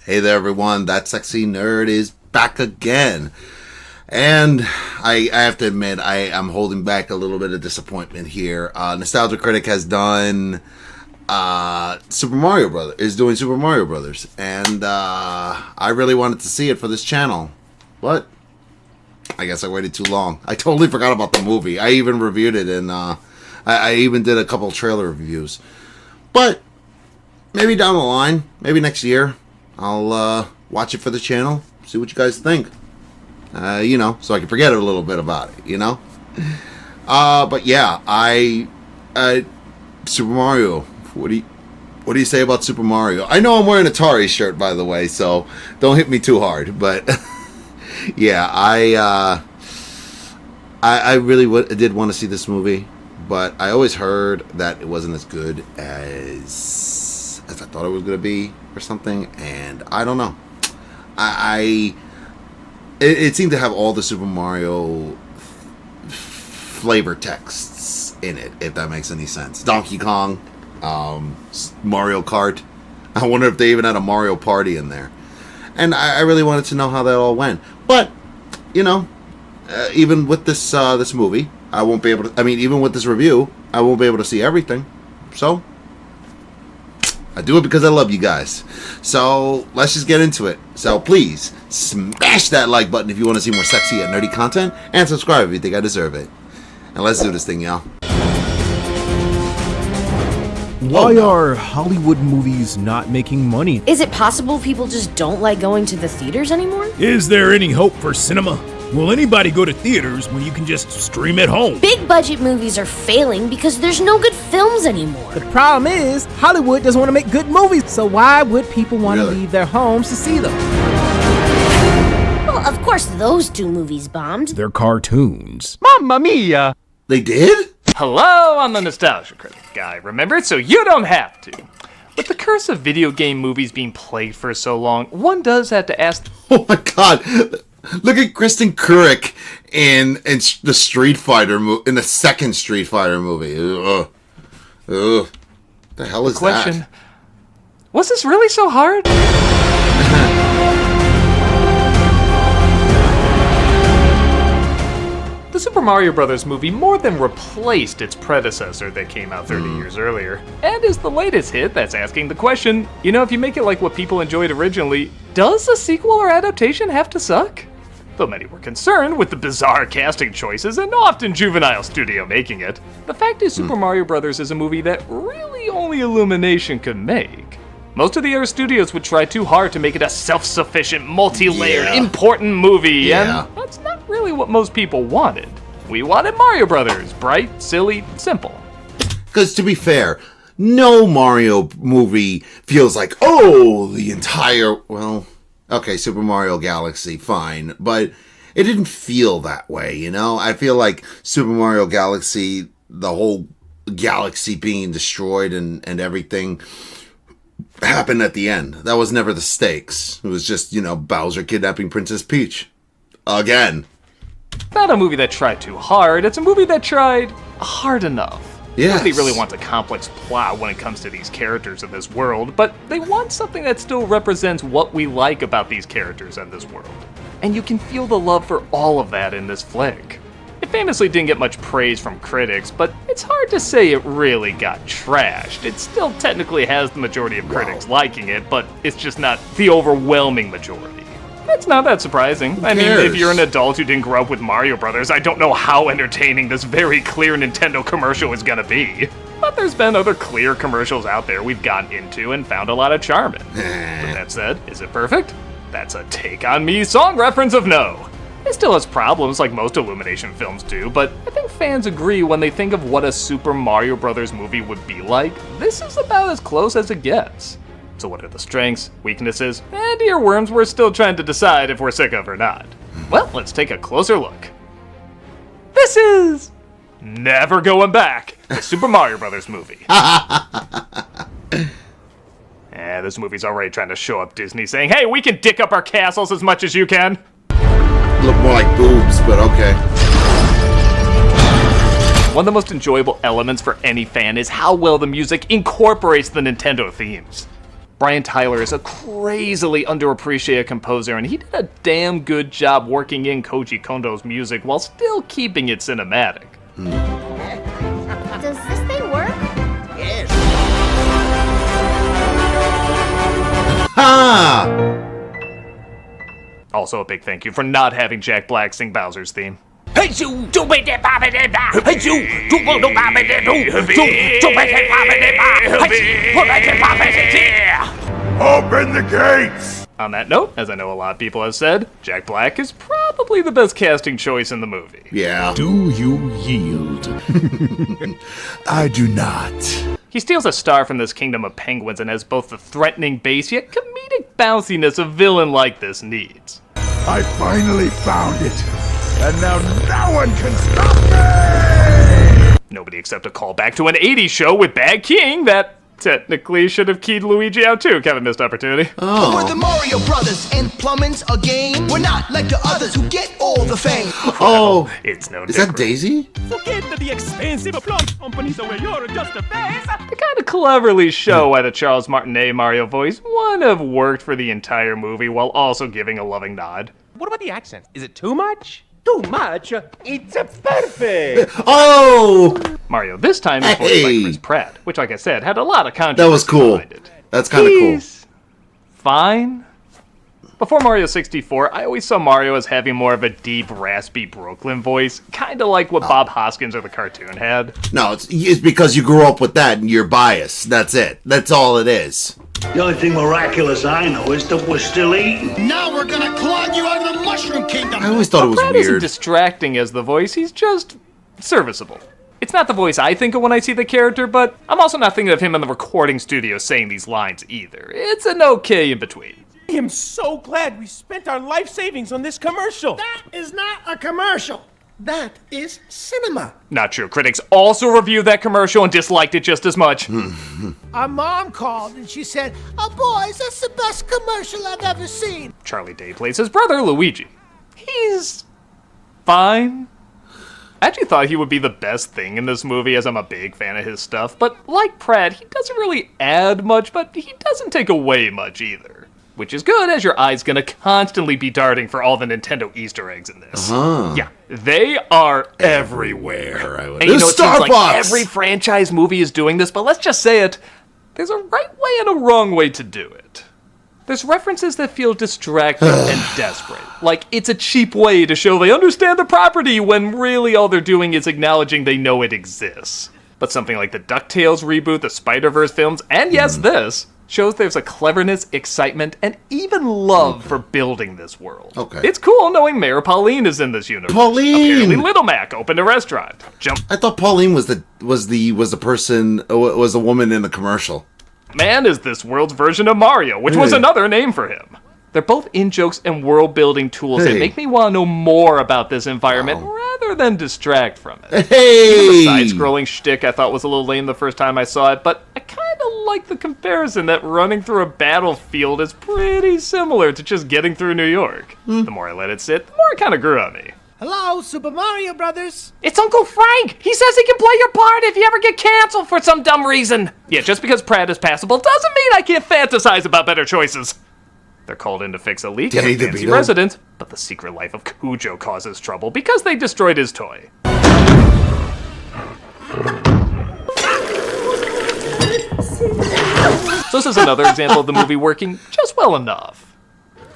Hey there, everyone. That sexy nerd is back again. And I have to admit, I'm holding back a little bit of disappointment here. Nostalgia Critic has done Super Mario Brothers, is doing Super Mario Brothers. And I really wanted to see it for this channel. But I guess I waited too long. I totally forgot about the movie. I even reviewed it, and I even did a couple trailer reviews. But maybe down the line, maybe next year, I'll watch it for the channel, see what you guys think. So I can forget a little bit about it, But yeah, Super Mario. What do you say about Super Mario? I know I'm wearing an Atari shirt, by the way, so don't hit me too hard. But yeah, I really did want to see this movie, but I always heard that it wasn't as good as I thought it was going to be or something, and I don't know. It seemed to have all the Super Mario flavor texts in it, if that makes any sense. Donkey Kong, Mario Kart. I wonder if they even had a Mario Party in there. And I really wanted to know how that all went. But, even with this movie, I won't be able to... even with this review, I won't be able to see everything. So I do it because I love you guys. So let's just get into it. So please smash that like button if you want to see more sexy and nerdy content, and subscribe if you think I deserve it. And let's do this thing, y'all. Why are Hollywood movies not making money? Is it possible people just don't like going to the theaters anymore? Is there any hope for cinema? Will anybody go to theaters when you can just stream at home? Big budget movies are failing because there's no good films anymore. The problem is, Hollywood doesn't want to make good movies, so why would people want to leave their homes to see them? Well, of course those two movies bombed. They're cartoons. Mamma mia! They did? Hello, I'm the Nostalgia Critic guy, remember? So you don't have to. With the curse of video game movies being plagued for so long, one does have to ask... Oh my god! Look at Kristen Critic in the Street Fighter in the second Street Fighter movie. Ugh. The hell is question, that? Was this really so hard? The Super Mario Bros. Movie more than replaced its predecessor that came out 30 years earlier, and is the latest hit that's asking the question, if you make it like what people enjoyed originally, does a sequel or adaptation have to suck? Though many were concerned with the bizarre casting choices and often juvenile studio making it, the fact is Super Mario Bros. Is a movie that really only Illumination could make. Most of the other studios would try too hard to make it a self-sufficient, multi-layered, important movie, and that's not really what most people wanted. We wanted Mario Brothers, bright, silly, simple. Because to be fair, no Mario movie feels like, the entire, okay, Super Mario Galaxy, fine, but it didn't feel that way, I feel like Super Mario Galaxy, the whole galaxy being destroyed and everything happened at the end. That was never the stakes. It was just, Bowser kidnapping Princess Peach. Again. Not a movie that tried too hard, it's a movie that tried hard enough. Yes. Nobody really wants a complex plot when it comes to these characters in this world, but they want something that still represents what we like about these characters in this world. And you can feel the love for all of that in this flick. It famously didn't get much praise from critics, but it's hard to say it really got trashed. It still technically has the majority of critics liking it, but it's just not the overwhelming majority. It's not that surprising. If you're an adult who didn't grow up with Mario Brothers, I don't know how entertaining this very clear Nintendo commercial is gonna be. But there's been other clear commercials out there we've gotten into and found a lot of charm in. With that said, is it perfect? That's a Take On Me song reference of no. It still has problems like most Illumination films do, but I think fans agree when they think of what a Super Mario Bros. Movie would be like, this is about as close as it gets. So what are the strengths, weaknesses, and earworms we're still trying to decide if we're sick of or not? Well, let's take a closer look. This is Never Going Back, the Super Mario Bros. Movie. This movie's already trying to show up Disney saying, hey, we can dick up our castles as much as you can. Look more like boobs, but okay. One of the most enjoyable elements for any fan is how well the music incorporates the Nintendo themes. Brian Tyler is a crazily underappreciated composer, and he did a damn good job working in Koji Kondo's music while still keeping it cinematic. Does this thing work? Yes. Ha! Also a big thank you for not having Jack Black sing Bowser's theme. Open the gates! On that note, as I know a lot of people have said, Jack Black is probably the best casting choice in the movie. Yeah. Do you yield? I do not. He steals a star from this kingdom of penguins and has both the threatening bass yet comedic bounciness a villain like this needs. I finally found it. And now no one can stop me! Nobody except a callback to an 80s show with Bad King that technically should have keyed Luigi out too. Kevin missed opportunity. Oh. We're the Mario Brothers, and plumbing's a game. We're not like the others who get all the fame. Oh. It's no Is different. that Daisy? Forget the expensive plum companies where you're just a face. They kind of cleverly show why the Charles Martinet Mario voice wouldn't have worked for the entire movie while also giving a loving nod. What about the accent? Is it too much? Too much? It's perfect. Oh! Mario this time is voiced by Hey. Chris Pratt, which, like I said, had a lot of controversy That was cool. behind it. That's kind of cool. He's fine. Before Mario 64, I always saw Mario as having more of a deep, raspy Brooklyn voice, kind of like what Bob Hoskins or the cartoon had. No, it's because you grew up with that and you're biased. That's it. That's all it is. The only thing miraculous I know is that we're still eating. Now we're gonna clog you out of the Mushroom Kingdom. I always thought it was Pratt isn't weird. distracting as the voice, he's just serviceable. It's not the voice I think of when I see the character, but I'm also not thinking of him in the recording studio saying these lines either. It's an okay in between. I am so glad we spent our life savings on this commercial. That is not a commercial. That is cinema. Not true. Critics also reviewed that commercial and disliked it just as much. Our mom called and she said, "Oh boys, that's the best commercial I've ever seen." Charlie Day plays his brother, Luigi. He's fine. I actually thought he would be the best thing in this movie, as I'm a big fan of his stuff, but like Pratt, he doesn't really add much, but he doesn't take away much either. Which is good, as your eye's gonna constantly be darting for all the Nintendo Easter eggs in this. Yeah, they are everywhere. I would- And you know, There's it seems like Starbucks! every franchise movie is doing this, but let's just say it, there's a right way and a wrong way to do it. There's references that feel distracting and desperate. Like, it's a cheap way to show they understand the property when really all they're doing is acknowledging they know it exists. But something like the DuckTales reboot, the Spider-Verse films, and yes, this, shows there's a cleverness, excitement, and even love for building this world. Okay. It's cool knowing Mayor Pauline is in this universe. Pauline! Apparently Little Mac opened a restaurant. I thought Pauline was the woman in the commercial. Man is this world's version of Mario, which was Hey. another name for him. They're both in-jokes and world-building tools that Hey. make me want to know more about this environment rather than distract from it. Hey! The side-scrolling shtick I thought was a little lame the first time I saw it, but I kind of like the comparison that running through a battlefield is pretty similar to just getting through New York. The more I let it sit, the more it kind of grew on me. Hello, Super Mario Brothers. It's Uncle Frank! He says he can play your part if you ever get canceled for some dumb reason! Yeah, just because Pratt is passable doesn't mean I can't fantasize about better choices. They're called in to fix a leak in Danny a fancy DeVito. residence, but the secret life of Cujo causes trouble because they destroyed his toy. So this is another example of the movie working just well enough.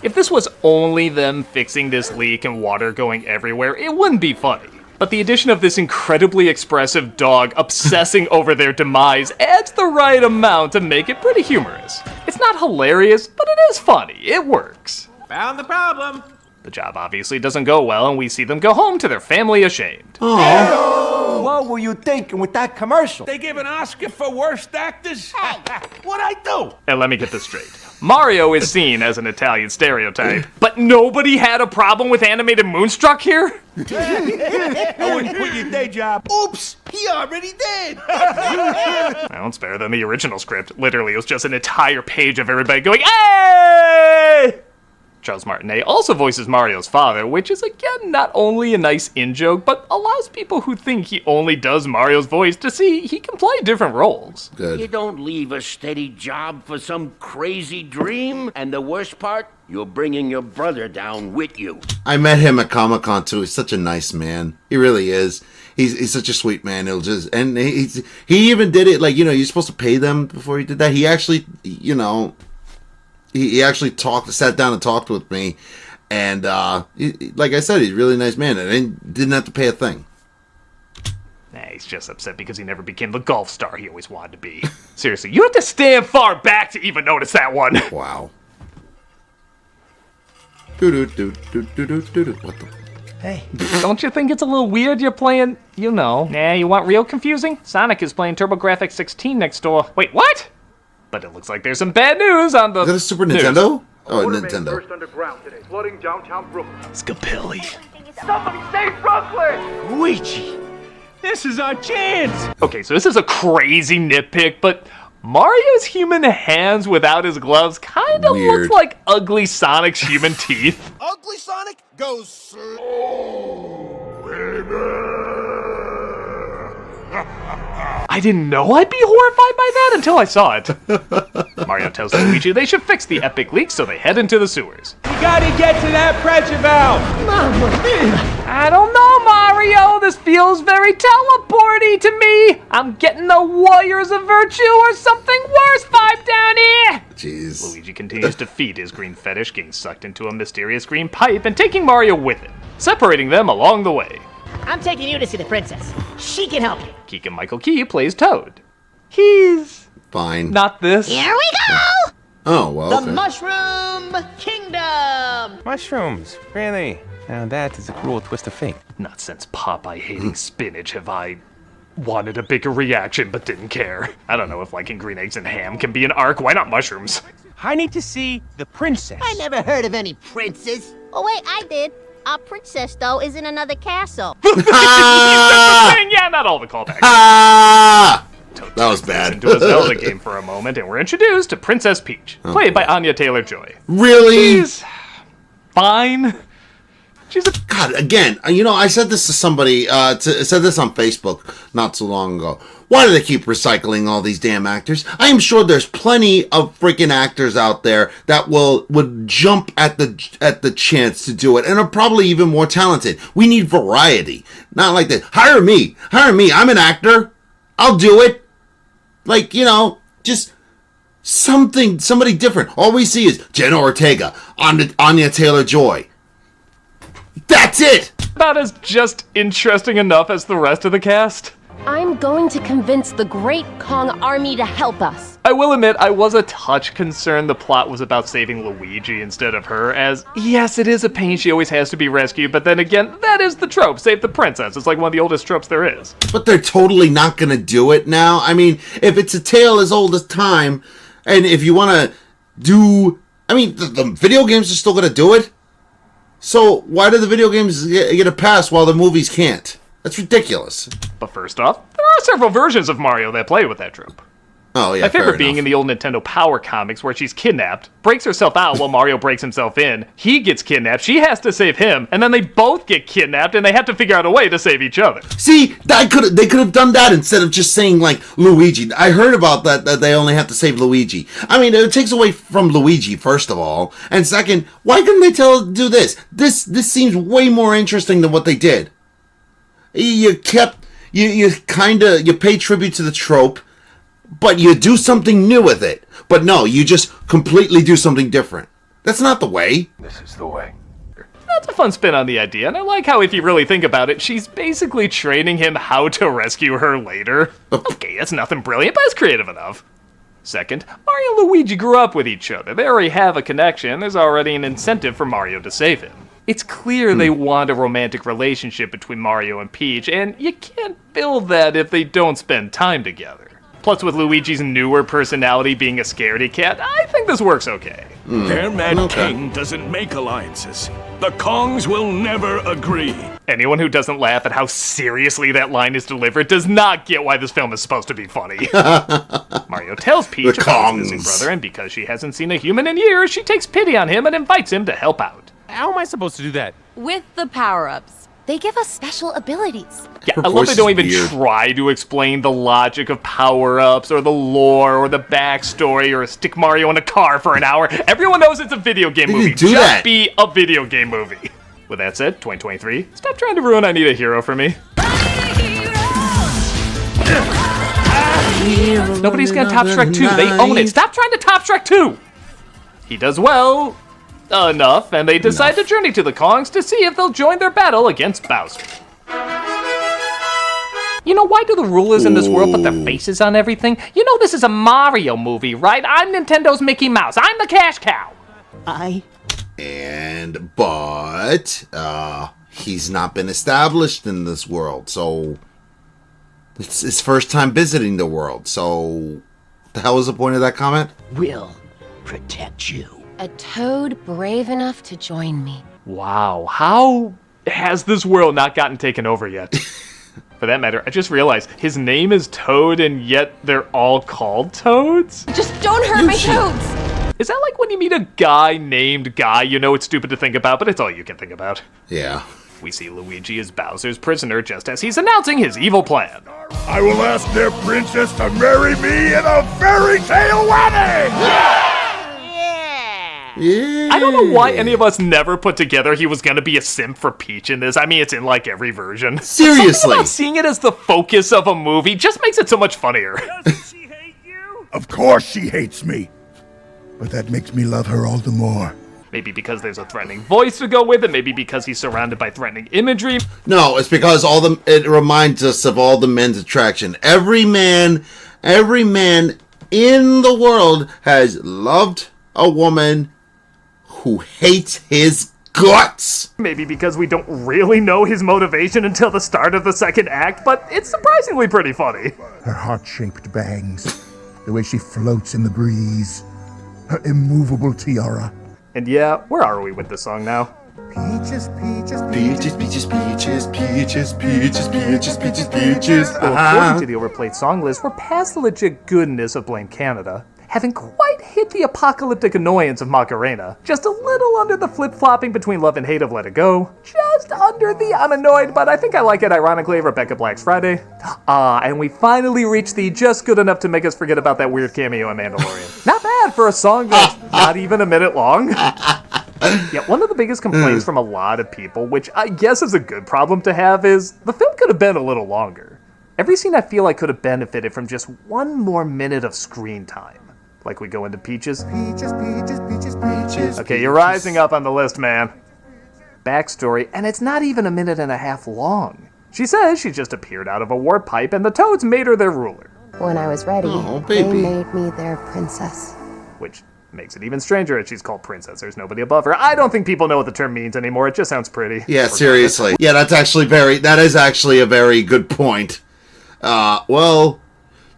If this was only them fixing this leak and water going everywhere, it wouldn't be funny. But the addition of this incredibly expressive dog obsessing over their demise adds the right amount to make it pretty humorous. It's not hilarious, but it is funny. It works. Found the problem. The job obviously doesn't go well, and we see them go home to their family ashamed. What were you thinking with that commercial? They give an Oscar for worst actors? What'd I do? And let me get this straight. Mario is seen as an Italian stereotype, but nobody had a problem with animated Moonstruck here? I wouldn't quit your day job. Oops, he already did. Well, it's better than the original script. Literally, it was just an entire page of everybody going, "Hey!" Charles Martinet also voices Mario's father, which is again not only a nice in-joke, but allows people who think he only does Mario's voice to see he can play different roles. Good. You don't leave a steady job for some crazy dream, and the worst part, you're bringing your brother down with you. I met him at Comic-Con too. He's such a nice man. He really is. He's such a sweet man. He even did it like, you're supposed to pay them before he did that. He actually, he actually sat down and talked with me, and like I said, he's a really nice man, and I didn't have to pay a thing. Nah, he's just upset because he never became the golf star he always wanted to be. Seriously, you have to stand far back to even notice that one. Wow. What the? Hey, don't you think it's a little weird you're playing, Nah, you want real confusing? Sonic is playing TurboGrafx 16 next door. Wait, what? But it looks like there's some bad news on the... Is that a Super Nintendo? Oh, Nintendo. Burst underground today, flooding downtown Brooklyn. Scapelli. Somebody save Brooklyn! Luigi, this is our chance! Okay, so this is a crazy nitpick, but Mario's human hands without his gloves kind of looks like ugly Sonic's human teeth. Ugly Sonic goes slow, baby. I didn't know I'd be horrified by that until I saw it. Mario tells Luigi they should fix the epic leak, so they head into the sewers. We gotta get to that pressure valve! I don't know, Mario. This feels very teleporty to me. I'm getting the Warriors of Virtue or something worse vibe down here. Jeez. Luigi continues to feed his green fetish, getting sucked into a mysterious green pipe and taking Mario with him, separating them along the way. I'm taking you to see the princess. She can help you. Keegan-Michael Key plays Toad. He's... fine. Not this. Here we go! Oh, well, The Mushroom Kingdom! Mushrooms? Really? Now that is a cruel twist of fate. Not since Popeye hating spinach have I wanted a bigger reaction but didn't care. I don't know if liking green eggs and ham can be an arc. Why not mushrooms? I need to see the princess. I never heard of any princess. Oh, wait, I did. Our princess, though, is in another castle. Yeah, not all the callbacks. That was bad. Into a Zelda game for a moment, and we're introduced to Princess Peach, played by Anya Taylor-Joy. Really? She's fine. She's a... God, again, I said this to somebody, said this on Facebook not so long ago. Why do they keep recycling all these damn actors? I am sure there's plenty of freaking actors out there that would jump at the chance to do it, and are probably even more talented. We need variety. Not like that. Hire me. I'm an actor. I'll do it. Like, just somebody different. All we see is Jenna Ortega, Anya Taylor-Joy. That's it! About as just interesting enough as the rest of the cast. I'm going to convince the Great Kong Army to help us. I will admit, I was a touch concerned the plot was about saving Luigi instead of her, as, yes, it is a pain she always has to be rescued, but then again, that is the trope, save the princess. It's like one of the oldest tropes there is. But they're totally not gonna do it now. I mean, if it's a tale as old as time, and if you wanna do... the video games are still gonna do it? So, why do the video games get a pass while the movies can't? That's ridiculous. But first off, there are several versions of Mario that play with that trope. Oh, yeah, my favorite fair being enough. in the old Nintendo Power comics where she's kidnapped, breaks herself out while Mario breaks himself in, he gets kidnapped, she has to save him, and then they both get kidnapped and they have to figure out a way to save each other. See, they could have done that instead of just saying, like, Luigi. I heard about that they only have to save Luigi. It takes away from Luigi, first of all. And second, why couldn't they do this? This seems way more interesting than what they did. You pay tribute to the trope, but you do something new with it. But no, you just completely do something different. That's not the way. This is the way. That's a fun spin on the idea, and I like how, if you really think about it, she's basically training him how to rescue her later. Okay, that's nothing brilliant, but it's creative enough. Second, Mario and Luigi grew up with each other. They already have a connection. There's already an incentive for Mario to save him. It's clear they want a romantic relationship between Mario and Peach, and you can't build that if they don't spend time together. Plus, with Luigi's newer personality being a scaredy cat, I think this works okay. Their mad king doesn't make alliances. The Kongs will never agree. Anyone who doesn't laugh at how seriously that line is delivered does not get why this film is supposed to be funny. Mario tells Peach about his missing brother, and because she hasn't seen a human in years, she takes pity on him and invites him to help out. How am I supposed to do that? With the power-ups. They give us special abilities. Yeah, I love they don't even try to explain the logic of power-ups or the lore or the backstory or stick Mario in a car for an hour. Everyone knows it's a video game movie. Just be a video game movie. With that said, 2023, stop trying to ruin I Need a Hero for me. Nobody's gonna top Shrek 2. They own it. Stop trying to top Shrek 2. He does well enough, and they decide to journey to the Kongs to see if they'll join their battle against Bowser. You know, why do the rulers in this world put their faces on everything? You know this is a Mario movie, right? I'm Nintendo's Mickey Mouse. I'm the cash cow. But he's not been established in this world, so it's his first time visiting the world. So, the hell was the point of that comment? We'll protect you. A toad brave enough to join me. Wow, how has this world not gotten taken over yet? For that matter, I just realized his name is Toad, and yet they're all called Toads? Just don't hurt my toads! Is that like when you meet a guy named Guy? You know it's stupid to think about, but it's all you can think about. Yeah. We see Luigi as Bowser's prisoner just as he's announcing his evil plan. I will ask their princess to marry me in a fairy tale wedding! Yeah. I don't know why any of us never put together he was gonna be a simp for Peach in this. I mean, it's in like every version. Seriously. Something about seeing it as the focus of a movie just makes it so much funnier. Doesn't she hate you? Of course she hates me. But that makes me love her all the more. Maybe because there's a threatening voice to go with it. Maybe because he's surrounded by threatening imagery. No, it's because it reminds us of all the men's attraction. Every man in the world has loved a woman who hates his guts. Maybe because we don't really know his motivation until the start of the second act, but it's surprisingly pretty funny. Her heart-shaped bangs, the way she floats in the breeze, her immovable tiara. And yeah, where are we with this song now? Peaches, peaches, peaches, peaches, peaches, peaches, peaches, peaches, peaches, peaches. Well, according to the overplayed song list, we're past the legit goodness of Blame Canada. Haven't quite hit the apocalyptic annoyance of Macarena. Just a little under the flip-flopping between love and hate of Let It Go. Just under the I'm annoyed, but I think I like it ironically Rebecca Black's Friday. And we finally reached the just good enough to make us forget about that weird cameo in Mandalorian. Not bad for a song that's not even a minute long. Yeah, one of the biggest complaints from a lot of people, which I guess is a good problem to have, is the film could have been a little longer. Every scene I feel like could have benefited from just one more minute of screen time. Like we go into Peaches. Peaches, peaches, peaches, peaches. Okay, you're rising up on the list, man. Backstory, and it's not even a minute and a half long. She says she just appeared out of a warp pipe and the Toads made her their ruler. When I was ready, they made me their princess. Which makes it even stranger that she's called princess. There's nobody above her. I don't think people know what the term means anymore. It just sounds pretty. Yeah, seriously. Yeah, that is actually a very good point. Well,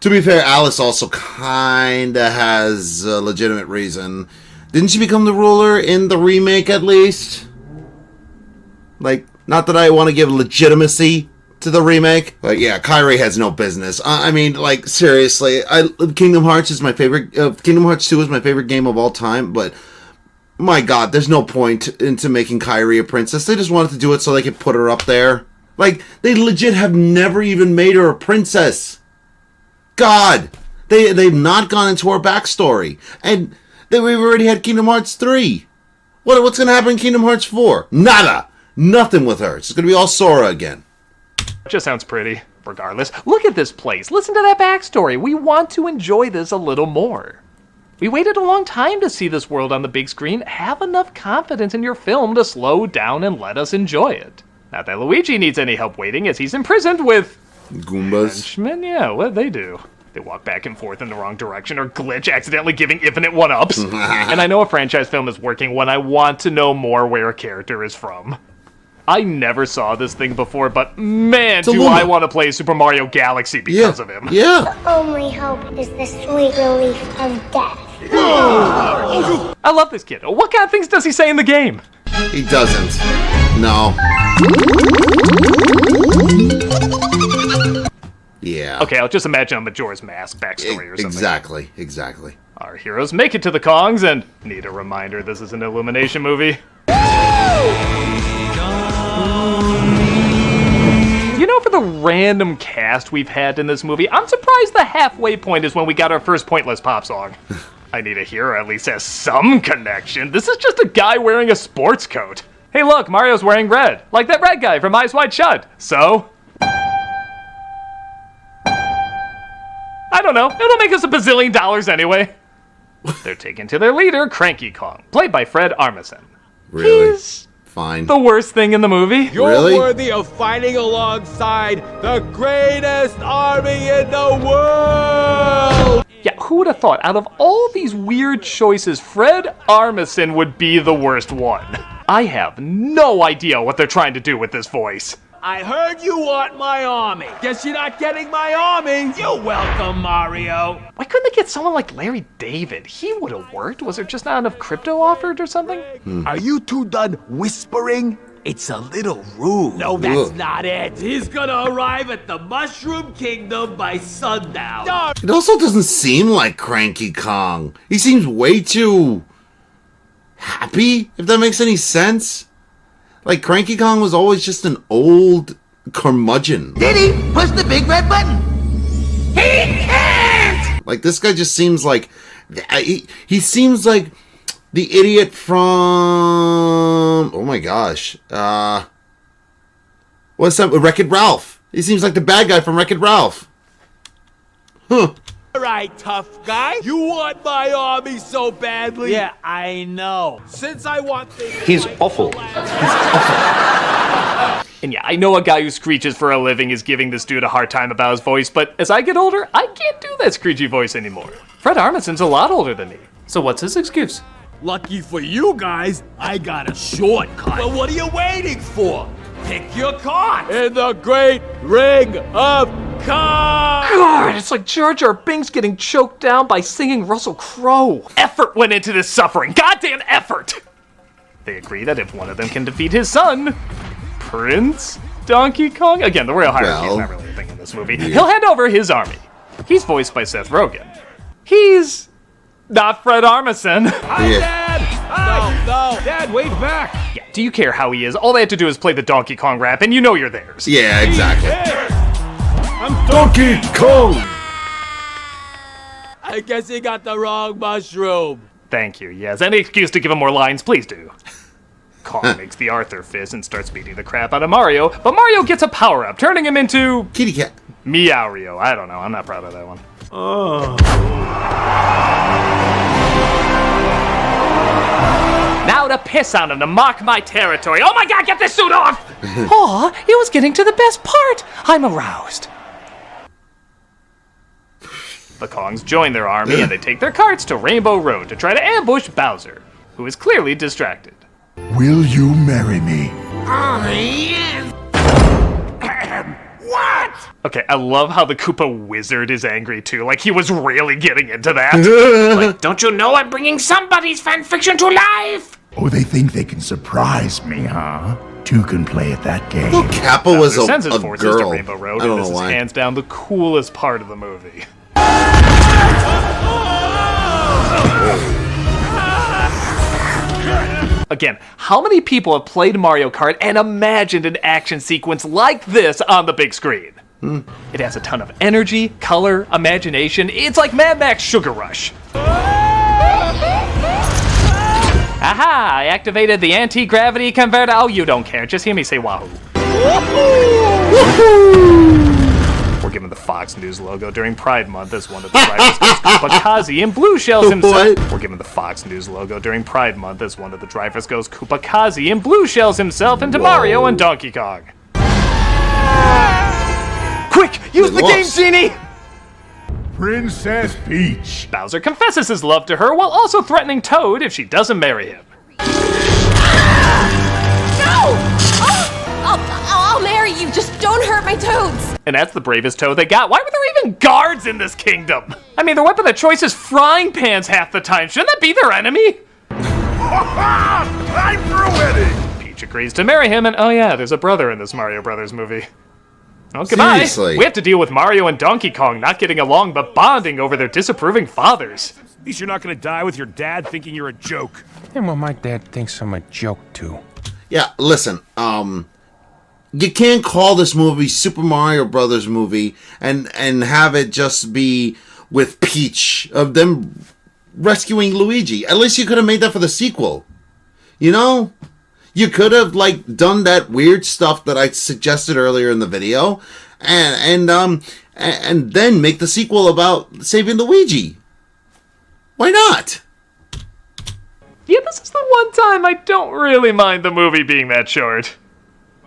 to be fair, Alice also kinda has a legitimate reason. Didn't she become the ruler in the remake, at least? Like, not that I want to give legitimacy to the remake, but yeah, Kairi has no business. I mean, like, seriously, Kingdom Hearts is my favorite. Kingdom Hearts 2 is my favorite game of all time, but my God, there's no point into making Kairi a princess. They just wanted to do it so they could put her up there. Like, they legit have never even made her a princess. God, they've not gone into her backstory, and we've already had Kingdom Hearts 3. What's gonna happen in Kingdom Hearts 4? Nada, nothing with her. It's gonna be all Sora again. It just sounds pretty. Regardless, look at this place. Listen to that backstory. We want to enjoy this a little more. We waited a long time to see this world on the big screen. Have enough confidence in your film to slow down and let us enjoy it. Not that Luigi needs any help waiting, as he's imprisoned with Goombas. Henchmen? Yeah, what'd they do? They walk back and forth in the wrong direction or glitch, accidentally giving infinite one-ups. And I know a franchise film is working when I want to know more where a character is from. I never saw this thing before, but man, do I want to play Super Mario Galaxy because of him. Yeah. The only hope is the sweet relief of death. I love this kid. What kind of things does he say in the game? He doesn't. No. Yeah. Okay, I'll just imagine a Majora's Mask backstory or something. Exactly. Our heroes make it to the Kongs and need a reminder this is an Illumination movie. You know, for the random cast we've had in this movie, I'm surprised the halfway point is when we got our first pointless pop song. I Need a Hero at least has some connection. This is just a guy wearing a sports coat. Hey look, Mario's wearing red, like that red guy from Eyes Wide Shut. So? I don't know, it'll make us $1 bazillion anyway. They're taken to their leader, Cranky Kong, played by Fred Armisen. Really? He's fine. The worst thing in the movie. You're Really? worthy of fighting alongside the greatest army in the world! Yeah, who would have thought out of all these weird choices, Fred Armisen would be the worst one? I have no idea what they're trying to do with this voice. I heard you want my army. Guess you're not getting my army. You're welcome, Mario. Why couldn't they get someone like Larry David? He would have worked. Was there just not enough crypto offered or something? Are you two done whispering? It's a little rude. No, that's not it. He's gonna arrive at the Mushroom Kingdom by sundown. It also doesn't seem like Cranky Kong. He seems way too happy, if that makes any sense. Like, Cranky Kong was always just an old curmudgeon. Diddy, push the big red button. He can't! Like, this guy just seems like... He seems like the idiot from... Oh my gosh. What's that? Wreck-It Ralph. He seems like the bad guy from Wreck-It Ralph. Huh. All right, tough guy. You want my army so badly? Yeah, I know. Since I want things... He's awful. And yeah, I know a guy who screeches for a living is giving this dude a hard time about his voice, but as I get older, I can't do that screechy voice anymore. Fred Armisen's a lot older than me. So what's his excuse? Lucky for you guys, I got a shortcut. Well, what are you waiting for? Pick your card in the Great Ring of Kong! God, it's like Jar Jar Binks getting choked down by singing Russell Crowe. Effort went into this suffering. Goddamn effort! They agree that if one of them can defeat his son, Prince Donkey Kong, again, the royal hierarchy is not really a thing in this movie, he'll hand over his army. He's voiced by Seth Rogen. He's not Fred Armisen. Hi, Dad! No, Dad, wave back! Yeah, do you care how he is? All they have to do is play the Donkey Kong rap, and you know you're theirs. Yeah, exactly. I'm Donkey Kong! I guess he got the wrong mushroom. Thank you, yes. Any excuse to give him more lines, please do. Kong makes the Arthur fist and starts beating the crap out of Mario, but Mario gets a power-up, turning him into... Kitty Cat. Meowrio. I don't know, I'm not proud of that one. Now to piss on him, to mock my territory. Oh my god, get this suit off! Aw, it was getting to the best part. I'm aroused. The Kongs join their army and they take their carts to Rainbow Road to try to ambush Bowser, who is clearly distracted. Will you marry me? Oh, yes. What? Okay, I love how the Koopa Wizard is angry too, like he was really getting into that. Like, don't you know I'm bringing somebody's fanfiction to life? Oh, they think they can surprise me, huh? Two can play at that game. Well, Kappa was a sends his forces girl. to Rainbow Road, I don't and this know is why. hands down the coolest part of the movie. Again, how many people have played Mario Kart and imagined an action sequence like this on the big screen? It has a ton of energy, color, imagination. It's like Mad Max Sugar Rush. Aha! I activated the anti-gravity converter. Oh, you don't care. Just hear me say wahoo. We're given the Fox News logo during Pride Month as one of the drivers goes Koopa-Kazi and Blue Shells himself. What? We're given the Fox News logo during Pride Month as one of the drivers goes Koopa-Kazi and Blue Shells himself into Mario and Donkey Kong. Quick, use the game genie! Princess Peach. Bowser confesses his love to her while also threatening Toad if she doesn't marry him. No! I'll marry you. Just don't hurt my toads. And that's the bravest toad they got. Why were there even guards in this kingdom? I mean, their weapon of choice is frying pans half the time. Shouldn't that be their enemy? Time for a wedding! Peach agrees to marry him, and oh yeah, there's a brother in this Mario Brothers movie. Oh, goodbye. Seriously? We have to deal with Mario and Donkey Kong not getting along, but bonding over their disapproving fathers. At least you're not gonna die with your dad thinking you're a joke. And well, my dad thinks I'm a joke, too. Yeah, listen, you can't call this movie Super Mario Brothers movie and have it just be with Peach of them rescuing Luigi. At least you could have made that for the sequel. You know? You could have like done that weird stuff that I suggested earlier in the video and then make the sequel about saving Luigi. Why not? Yeah, this is the one time I don't really mind the movie being that short.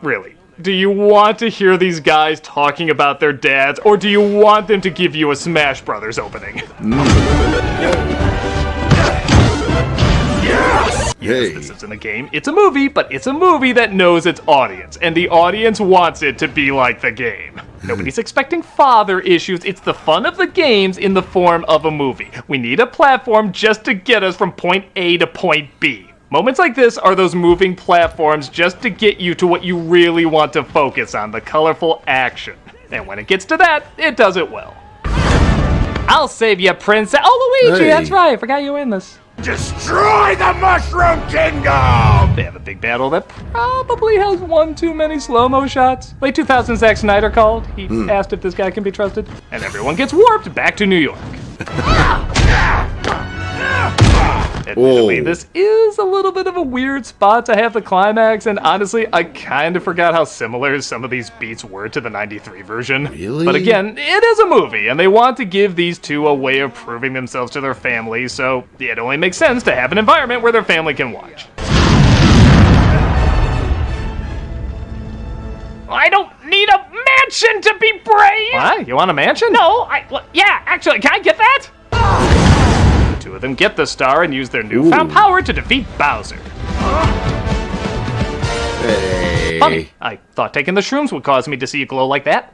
Really. Do you want to hear these guys talking about their dads, or do you want them to give you a Smash Brothers opening? Yes! Yes, this isn't a game, it's a movie, but it's a movie that knows its audience, and the audience wants it to be like the game. Nobody's expecting father issues, it's the fun of the games in the form of a movie. We need a platform just to get us from point A to point B. Moments like this are those moving platforms just to get you to what you really want to focus on, the colorful action. And when it gets to that, it does it well. I'll save you, Princess. Oh, Luigi, that's right. I forgot you were in this. Destroy the Mushroom Kingdom! They have a big battle that probably has one too many slow-mo shots. Late 2000s, Zack Snyder called. He asked if this guy can be trusted. And everyone gets warped back to New York. Admittedly, this is a little bit of a weird spot to have the climax, and honestly, I kind of forgot how similar some of these beats were to the 93 version. Really? But again, it is a movie, and they want to give these two a way of proving themselves to their family, so it only makes sense to have an environment where their family can watch. I don't need a mansion to be brave! What? You want a mansion? No, yeah, actually, can I get that? Two of them get the star and use their newfound power to defeat Bowser. Hey. Funny, I thought taking the shrooms would cause me to see you glow like that.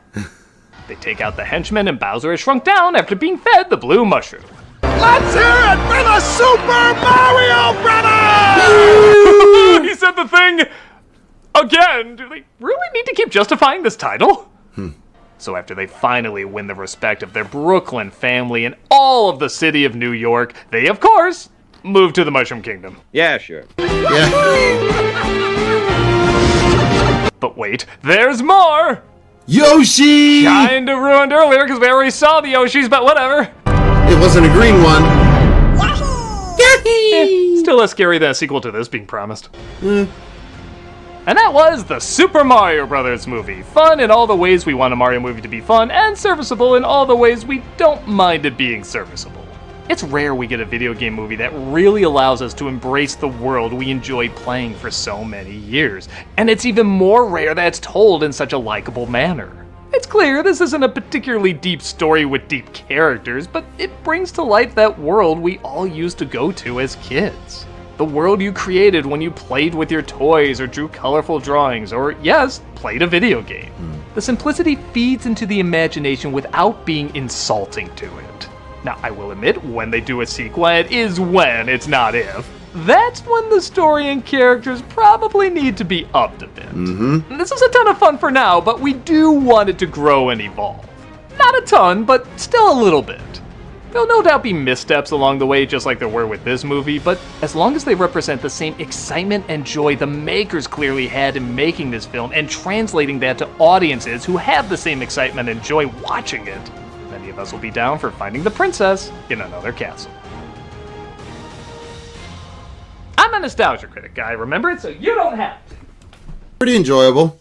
They take out the henchmen and Bowser is shrunk down after being fed the blue mushroom. Let's hear it for the Super Mario Brothers! He said the thing again. Do they really need to keep justifying this title? So after they finally win the respect of their Brooklyn family and all of the city of New York, they, of course, move to the Mushroom Kingdom. Yeah, sure. Yeah. But wait, there's more! Yoshi! Kinda ruined earlier because we already saw the Yoshis, but whatever. It wasn't a green one. Still less scary than a sequel to this being promised. And that was the Super Mario Brothers movie. Fun in all the ways we want a Mario movie to be fun, and serviceable in all the ways we don't mind it being serviceable. It's rare we get a video game movie that really allows us to embrace the world we enjoyed playing for so many years. And it's even more rare that it's told in such a likable manner. It's clear this isn't a particularly deep story with deep characters, but it brings to life that world we all used to go to as kids. The world you created when you played with your toys or drew colorful drawings or, yes, played a video game. The simplicity feeds into the imagination without being insulting to it. Now, I will admit, when they do a sequel, and it is when, it's not if, that's when the story and characters probably need to be upped a bit. This is a ton of fun for now, but we do want it to grow and evolve. Not a ton, but still a little bit. There'll no doubt be missteps along the way, just like there were with this movie, but as long as they represent the same excitement and joy the makers clearly had in making this film and translating that to audiences who have the same excitement and joy watching it, many of us will be down for finding the princess in another castle. I'm a nostalgia critic guy, remember it? So you don't have to. Pretty enjoyable.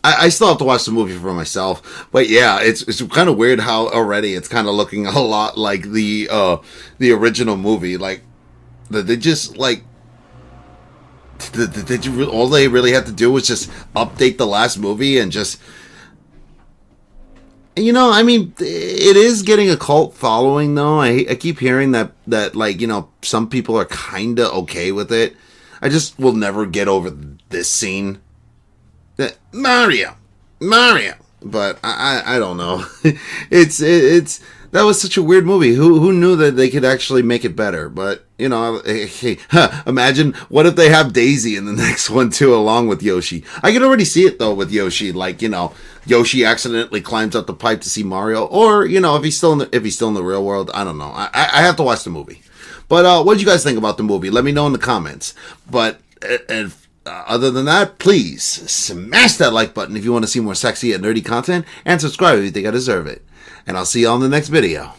I still have to watch the movie for myself, but yeah, it's kind of weird how already it's kind of looking a lot like the original movie. Like, they just like all they really had to do was just update the last movie and just, you know, I mean, it is getting a cult following though. I keep hearing that like, you know, some people are kind of okay with it. I just will never get over this scene. Mario. But I don't know. It's that was such a weird movie. Who knew that they could actually make it better? But hey, imagine what if they have Daisy in the next one too, along with Yoshi. I can already see it though with Yoshi. Like Yoshi accidentally climbs up the pipe to see Mario, or if he's still in the real world. I don't know. I have to watch the movie. But what did you guys think about the movie? Let me know in the comments. But other than that, please smash that like button if you want to see more sexy and nerdy content, and subscribe if you think I deserve it. And I'll see you all in the next video.